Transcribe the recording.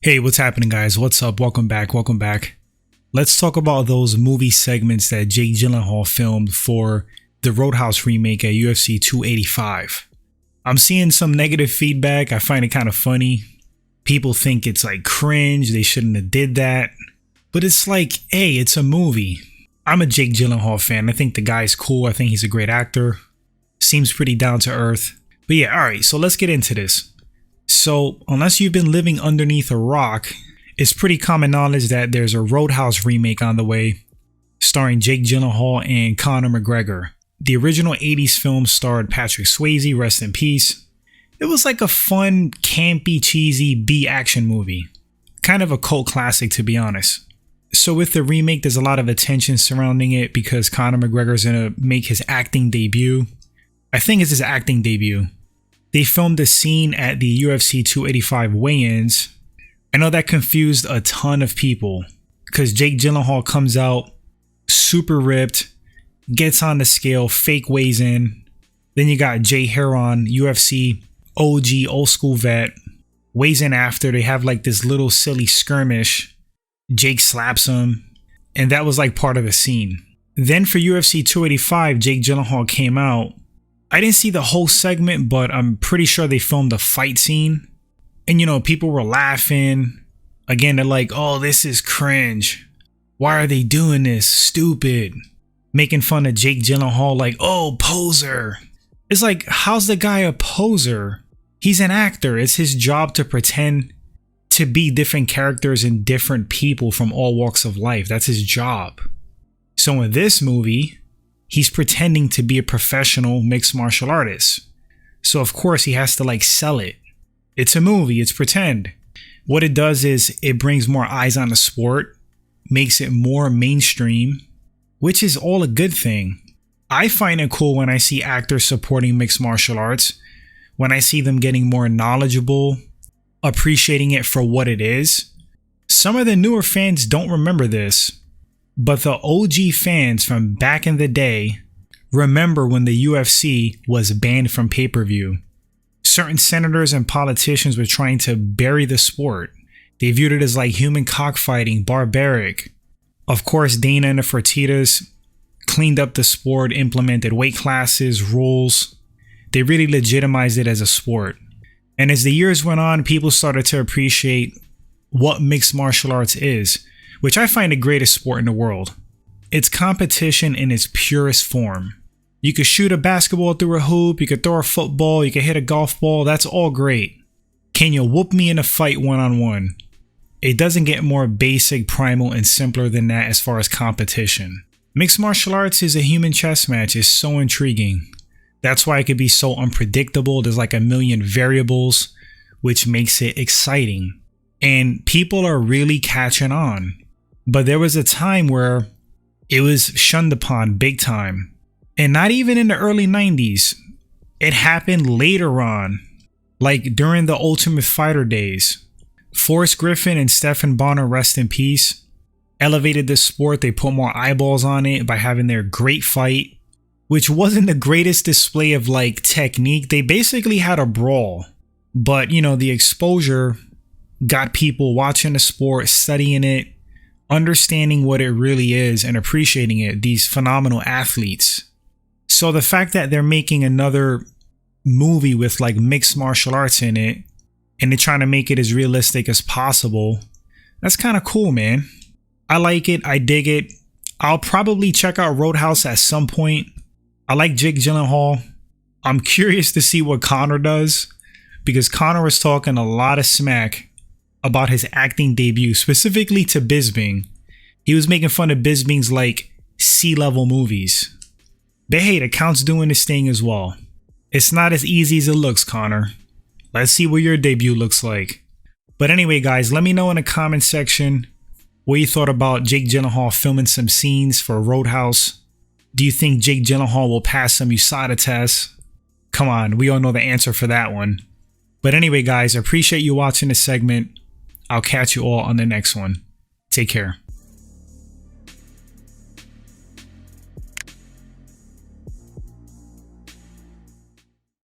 Hey, what's happening, guys? What's up? Welcome back. Welcome back. Let's talk about those movie segments that Jake Gyllenhaal filmed for the Roadhouse remake at UFC 285. I'm seeing some negative feedback. I find it kind of funny. People think it's like cringe. They shouldn't have did that. But it's like, hey, it's a movie. I'm a Jake Gyllenhaal fan. I think the guy's cool. I think he's a great actor. Seems pretty down to earth. But yeah, all right. So let's get into this. So, unless you've been living underneath a rock, it's pretty common knowledge that there's a Roadhouse remake on the way, starring Jake Gyllenhaal and Conor McGregor. The original 80s film starred Patrick Swayze, rest in peace. It was like a fun, campy, cheesy B-action movie. Kind of a cult classic, to be honest. So with the remake, there's a lot of attention surrounding it because Conor McGregor's gonna make his acting debut. I think it's his acting debut. They filmed a scene at the UFC 285 weigh-ins. I know that confused a ton of people because Jake Gyllenhaal comes out super ripped, gets on the scale, fake weighs in. Then you got Jay Heron, UFC OG, old school vet, weighs in after. They have like this little silly skirmish. Jake slaps him, and that was like part of the scene. Then for UFC 285, Jake Gyllenhaal came out. I didn't see the whole segment, but I'm pretty sure they filmed a fight scene. And you know, people were laughing. Again, they're like, oh, this is cringe. Why are they doing this? Stupid. Making fun of Jake Gyllenhaal like, oh, poser. It's like, how's the guy a poser? He's an actor. It's his job to pretend to be different characters and different people from all walks of life. That's his job. So in this movie, he's pretending to be a professional mixed martial artist. So of course he has to like sell it. It's a movie, it's pretend. What it does is it brings more eyes on the sport, makes it more mainstream, which is all a good thing. I find it cool when I see actors supporting mixed martial arts, when I see them getting more knowledgeable, appreciating it for what it is. Some of the newer fans don't remember this, but the OG fans from back in the day remember when the UFC was banned from pay-per-view. Certain senators and politicians were trying to bury the sport. They viewed it as like human cockfighting, barbaric. Of course, Dana and the Fertittas cleaned up the sport, implemented weight classes, rules. They really legitimized it as a sport. And as the years went on, people started to appreciate what mixed martial arts is, which I find the greatest sport in the world. It's competition in its purest form. You could shoot a basketball through a hoop, you could throw a football, you could hit a golf ball, that's all great. Can you whoop me in a fight one-on-one? It doesn't get more basic, primal, and simpler than that as far as competition. Mixed martial arts is a human chess match. It's so intriguing. That's why it could be so unpredictable. There's like a million variables, which makes it exciting. And people are really catching on. But there was a time where it was shunned upon big time. And not even in the early 90s. It happened later on. Like during the Ultimate Fighter days. Forrest Griffin and Stephen Bonner, rest in peace, elevated the sport. They put more eyeballs on it by having their great fight, which wasn't the greatest display of like technique. They basically had a brawl. But you know, the exposure got people watching the sport, studying it, understanding what it really is and appreciating it, these phenomenal athletes. So the fact that they're making another movie with like mixed martial arts in it and they're trying to make it as realistic as possible, that's kind of cool, man. I like it. I dig it. I'll probably check out Roadhouse at some point. I like Jake Gyllenhaal. I'm curious to see what Conor does because Conor was talking a lot of smack about his acting debut, specifically to Bisping. He was making fun of Bisping's like C-level movies. But hey, the Count's doing this thing as well. It's not as easy as it looks, Conor. Let's see what your debut looks like. But anyway, guys, let me know in the comment section what you thought about Jake Gyllenhaal filming some scenes for Roadhouse. Do you think Jake Gyllenhaal will pass some USADA tests? Come on, we all know the answer for that one. But anyway, guys, I appreciate you watching this segment. I'll catch you all on the next one. Take care.